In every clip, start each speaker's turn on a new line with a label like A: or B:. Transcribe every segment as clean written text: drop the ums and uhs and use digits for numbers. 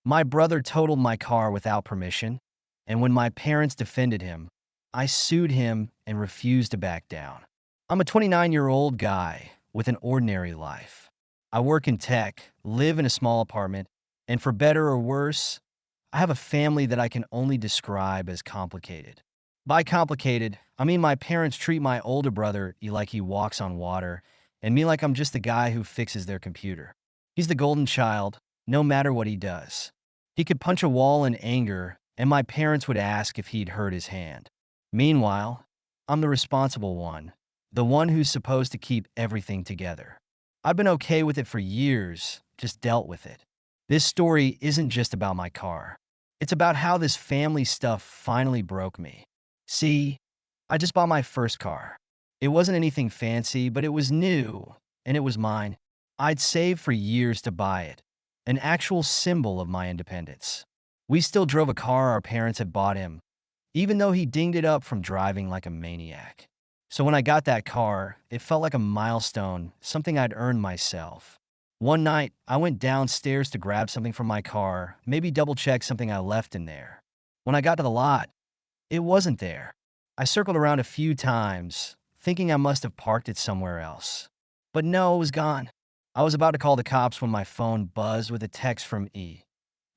A: My brother totaled my car without permission, and when my parents defended him, I sued him and refused to back down. I'm a 29-year-old guy with an ordinary life. I work in tech, live in a small apartment, and for better or worse, I have a family that I can only describe as complicated. By complicated, I mean my parents treat my older brother like he walks on water, and me like I'm just the guy who fixes their computer. He's the golden child, no matter what he does. He could punch a wall in anger, and my parents would ask if he'd hurt his hand. Meanwhile, I'm the responsible one, the one who's supposed to keep everything together. I've been okay with it for years, just dealt with it. This story isn't just about my car. It's about how this family stuff finally broke me. See, I just bought my first car. It wasn't anything fancy, but it was new, and it was mine. I'd saved for years to buy it, an actual symbol of my independence. We still drove a car our parents had bought him, even though he dinged it up from driving like a maniac. So when I got that car, it felt like a milestone, something I'd earned myself. One night, I went downstairs to grab something from my car, maybe double-check something I left in there. When I got to the lot, it wasn't there. I circled around a few times, thinking I must have parked it somewhere else. But no, it was gone. I was about to call the cops when my phone buzzed with a text from E.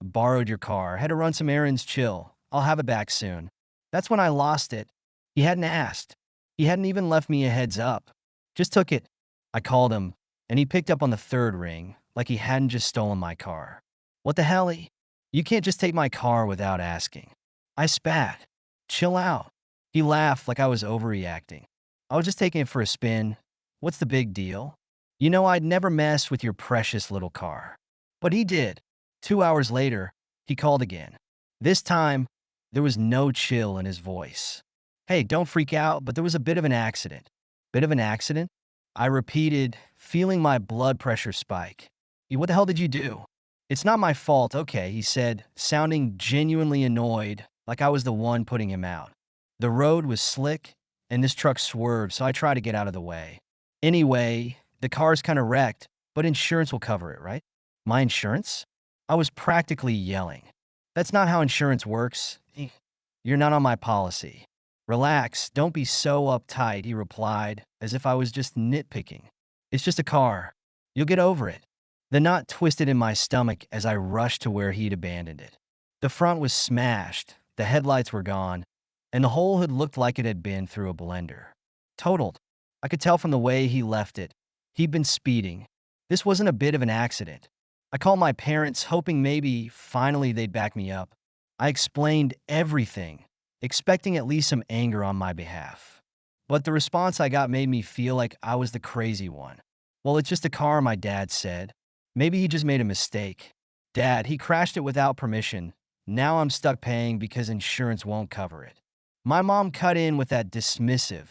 A: Borrowed your car, had to run some errands, chill. I'll have it back soon. That's when I lost it. He hadn't asked. He hadn't even left me a heads up. Just took it. I called him, and he picked up on the third ring, like he hadn't just stolen my car. What the hell, E? You can't just take my car without asking. I spat. Chill out. He laughed like I was overreacting. I was just taking it for a spin. What's the big deal? You know, I'd never mess with your precious little car. But he did. 2 hours later, he called again. This time, there was no chill in his voice. Hey, don't freak out, but there was a bit of an accident. Bit of an accident? I repeated, feeling my blood pressure spike. What the hell did you do? It's not my fault, okay, he said, sounding genuinely annoyed, like I was the one putting him out. The road was slick, and this truck swerved, so I tried to get out of the way. Anyway, the car's kind of wrecked, but insurance will cover it, right? My insurance? I was practically yelling. That's not how insurance works. You're not on my policy. Relax, don't be so uptight, he replied, as if I was just nitpicking. It's just a car. You'll get over it. The knot twisted in my stomach as I rushed to where he'd abandoned it. The front was smashed, the headlights were gone, and the whole hood looked like it had been through a blender. Totaled. I could tell from the way he left it. He'd been speeding. This wasn't a bit of an accident. I called my parents, hoping maybe, finally, they'd back me up. I explained everything, expecting at least some anger on my behalf. But the response I got made me feel like I was the crazy one. Well, it's just a car, my dad said. Maybe he just made a mistake. Dad, he crashed it without permission. Now I'm stuck paying because insurance won't cover it. My mom cut in with that dismissive,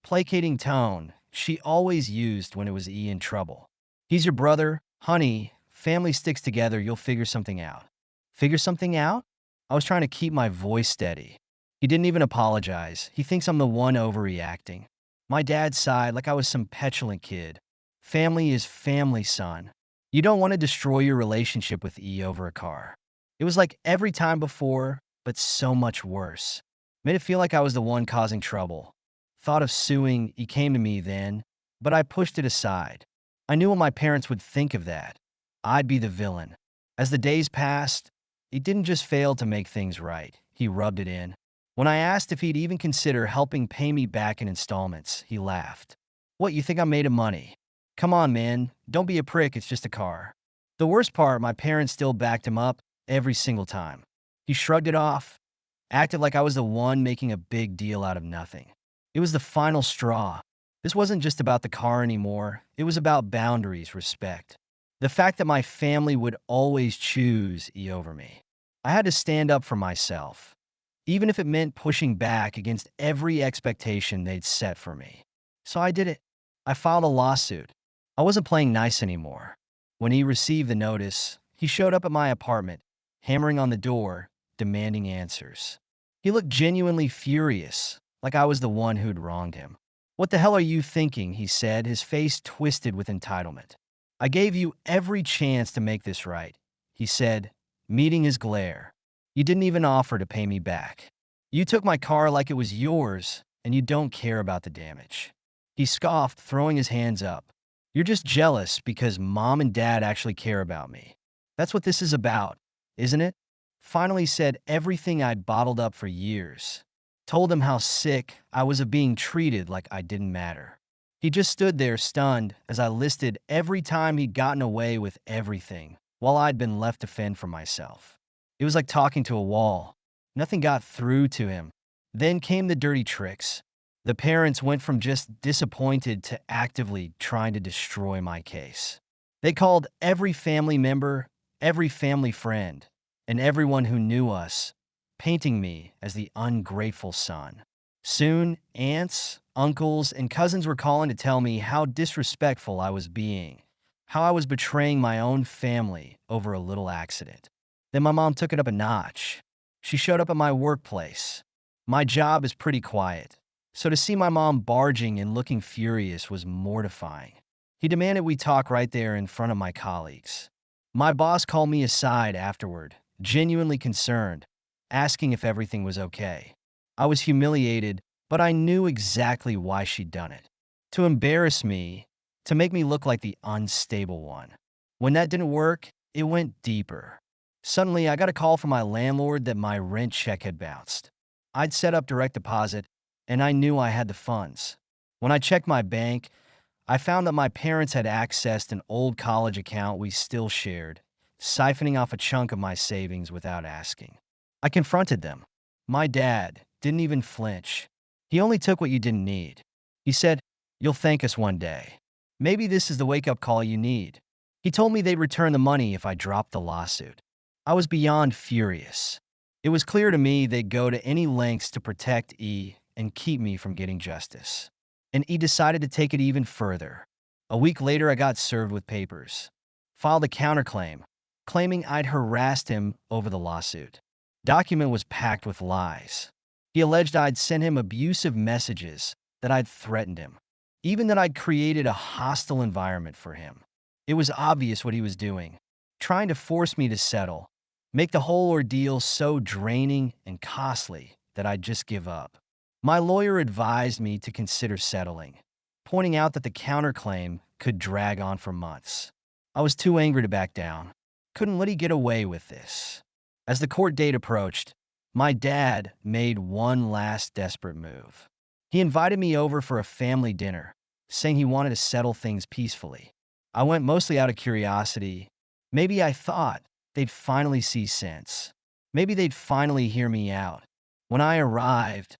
A: placating tone she always used when it was E in trouble. He's your brother. Honey, family sticks together, you'll figure something out. Figure something out? I was trying to keep my voice steady. He didn't even apologize. He thinks I'm the one overreacting. My dad sighed like I was some petulant kid. Family is family, son. You don't want to destroy your relationship with E over a car. It was like every time before, but so much worse. Made it feel like I was the one causing trouble. Thought of suing, he came to me then, but I pushed it aside. I knew what my parents would think of that. I'd be the villain. As the days passed, he didn't just fail to make things right. He rubbed it in. When I asked if he'd even consider helping pay me back in installments, he laughed. What, you think I'm made of money? Come on, man. Don't be a prick, it's just a car. The worst part, my parents still backed him up every single time. He shrugged it off, acted like I was the one making a big deal out of nothing. It was the final straw. This wasn't just about the car anymore. It was about boundaries, respect. The fact that my family would always choose E over me. I had to stand up for myself, even if it meant pushing back against every expectation they'd set for me. So I did it. I filed a lawsuit. I wasn't playing nice anymore. When he received the notice, he showed up at my apartment, hammering on the door, demanding answers. He looked genuinely furious, like I was the one who'd wronged him. What the hell are you thinking, he said, his face twisted with entitlement. I gave you every chance to make this right, he said, meeting his glare. You didn't even offer to pay me back. You took my car like it was yours, and you don't care about the damage. He scoffed, throwing his hands up. You're just jealous because mom and dad actually care about me. That's what this is about, isn't it? Finally said everything I'd bottled up for years. Told him how sick I was of being treated like I didn't matter. He just stood there stunned as I listed every time he'd gotten away with everything, while I'd been left to fend for myself. It was like talking to a wall. Nothing got through to him. Then came the dirty tricks. The parents went from just disappointed to actively trying to destroy my case. They called every family member, every family friend, and everyone who knew us, painting me as the ungrateful son. Soon, aunts, uncles, and cousins were calling to tell me how disrespectful I was being, how I was betraying my own family over a little accident. Then my mom took it up a notch. She showed up at my workplace. My job is pretty quiet, so to see my mom barging and looking furious was mortifying. He demanded we talk right there in front of my colleagues. My boss called me aside afterward, genuinely concerned, asking if everything was okay. I was humiliated, but I knew exactly why she'd done it. To embarrass me, to make me look like the unstable one. When that didn't work, it went deeper. Suddenly, I got a call from my landlord that my rent check had bounced. I'd set up direct deposit, and I knew I had the funds. When I checked my bank, I found that my parents had accessed an old college account we still shared, siphoning off a chunk of my savings without asking. I confronted them. My dad didn't even flinch. He only took what you didn't need. He said, "You'll thank us one day. Maybe this is the wake-up call you need." He told me they'd return the money if I dropped the lawsuit. I was beyond furious. It was clear to me they'd go to any lengths to protect E and keep me from getting justice. And E decided to take it even further. A week later, I got served with papers. Filed a counterclaim, claiming I'd harassed him over the lawsuit. Document was packed with lies. He alleged I'd sent him abusive messages, that I'd threatened him, even that I'd created a hostile environment for him. It was obvious what he was doing, trying to force me to settle, make the whole ordeal so draining and costly that I'd just give up. My lawyer advised me to consider settling, pointing out that the counterclaim could drag on for months. I was too angry to back down. Couldn't let he get away with this. As the court date approached, my dad made one last desperate move. He invited me over for a family dinner, saying he wanted to settle things peacefully. I went mostly out of curiosity. Maybe I thought they'd finally see sense. Maybe they'd finally hear me out. When I arrived,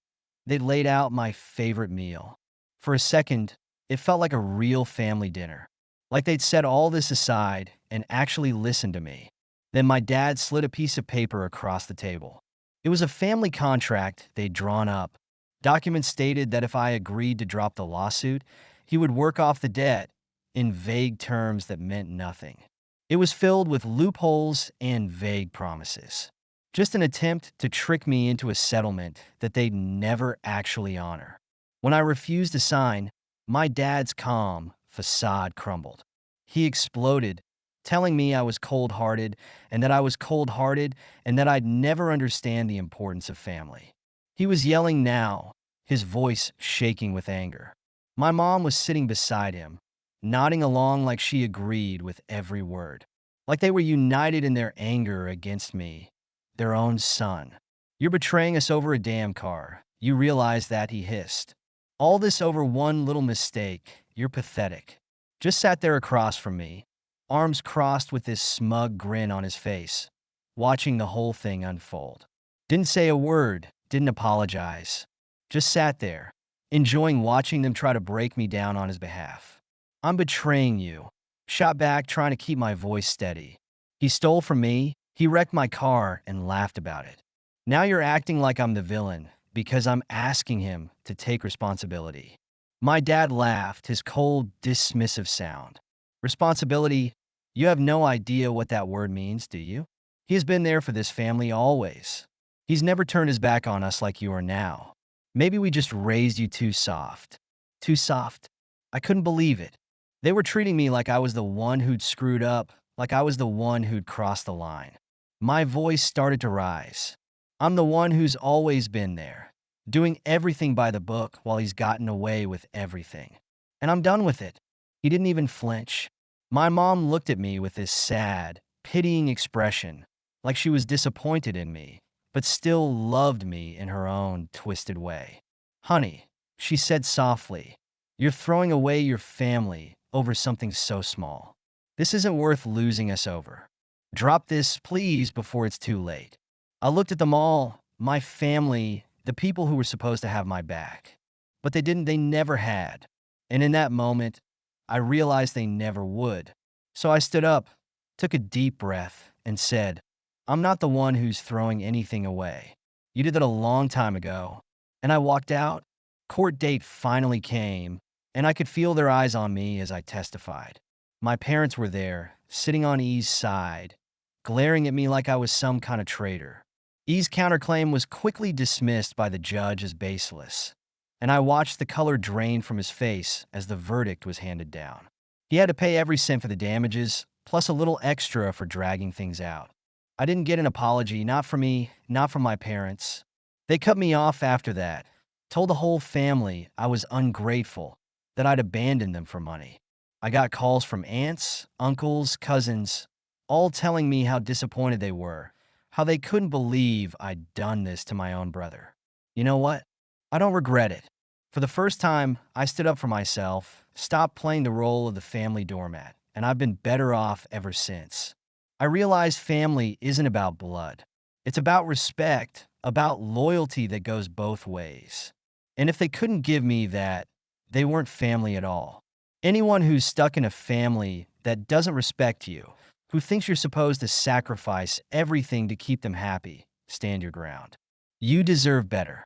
A: they'd laid out my favorite meal. For a second, it felt like a real family dinner. Like they'd set all this aside and actually listened to me. Then my dad slid a piece of paper across the table. It was a family contract they'd drawn up. Documents stated that if I agreed to drop the lawsuit, he would work off the debt in vague terms that meant nothing. It was filled with loopholes and vague promises. Just an attempt to trick me into a settlement that they'd never actually honor. When I refused to sign, my dad's calm facade crumbled. He exploded, telling me I was cold-hearted and that I was cold-hearted and that I'd never understand the importance of family. He was yelling now, his voice shaking with anger. My mom was sitting beside him, nodding along like she agreed with every word. Like they were united in their anger against me, their own son. "You're betraying us over a damn car. You realize that," he hissed. "All this over one little mistake. You're pathetic." Just sat there across from me, arms crossed with this smug grin on his face, watching the whole thing unfold. Didn't say a word, didn't apologize. Just sat there, enjoying watching them try to break me down on his behalf. "I'm betraying you," shot back, trying to keep my voice steady. "He stole from me, he wrecked my car, and laughed about it. Now you're acting like I'm the villain because I'm asking him to take responsibility." My dad laughed, his cold, dismissive sound. "Responsibility? You have no idea what that word means, do you? He has been there for this family always. He's never turned his back on us like you are now. Maybe we just raised you too soft." Too soft? I couldn't believe it. They were treating me like I was the one who'd screwed up, like I was the one who'd crossed the line. My voice started to rise. I'm the one who's always been there, doing everything by the book while he's gotten away with everything. And I'm done with it. He didn't even flinch. My mom looked at me with this sad, pitying expression, like she was disappointed in me, but still loved me in her own twisted way. Honey, she said softly, you're throwing away your family over something so small. This isn't worth losing us over. Drop this, please, before it's too late. I looked at them all, my family, the people who were supposed to have my back. But they didn't, they never had. And in that moment, I realized they never would. So I stood up, took a deep breath, and said, I'm not the one who's throwing anything away. You did that a long time ago. And I walked out. Court date finally came, and I could feel their eyes on me as I testified. My parents were there, sitting on E's side, glaring at me like I was some kind of traitor. E's counterclaim was quickly dismissed by the judge as baseless, and I watched the color drain from his face as the verdict was handed down. He had to pay every cent for the damages, plus a little extra for dragging things out. I didn't get an apology, not from me, not from my parents. They cut me off after that, told the whole family I was ungrateful, that I'd abandoned them for money. I got calls from aunts, uncles, cousins, all telling me how disappointed they were, how they couldn't believe I'd done this to my own brother. You know what? I don't regret it. For the first time, I stood up for myself, stopped playing the role of the family doormat, and I've been better off ever since. I realized family isn't about blood. It's about respect, about loyalty that goes both ways. And if they couldn't give me that, they weren't family at all. Anyone who's stuck in a family that doesn't respect you, who thinks you're supposed to sacrifice everything to keep them happy, stand your ground. You deserve better.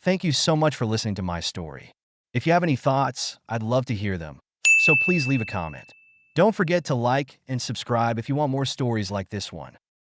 A: Thank you so much for listening to my story. If you have any thoughts, I'd love to hear them. So please leave a comment. Don't forget to like and subscribe if you want more stories like this one.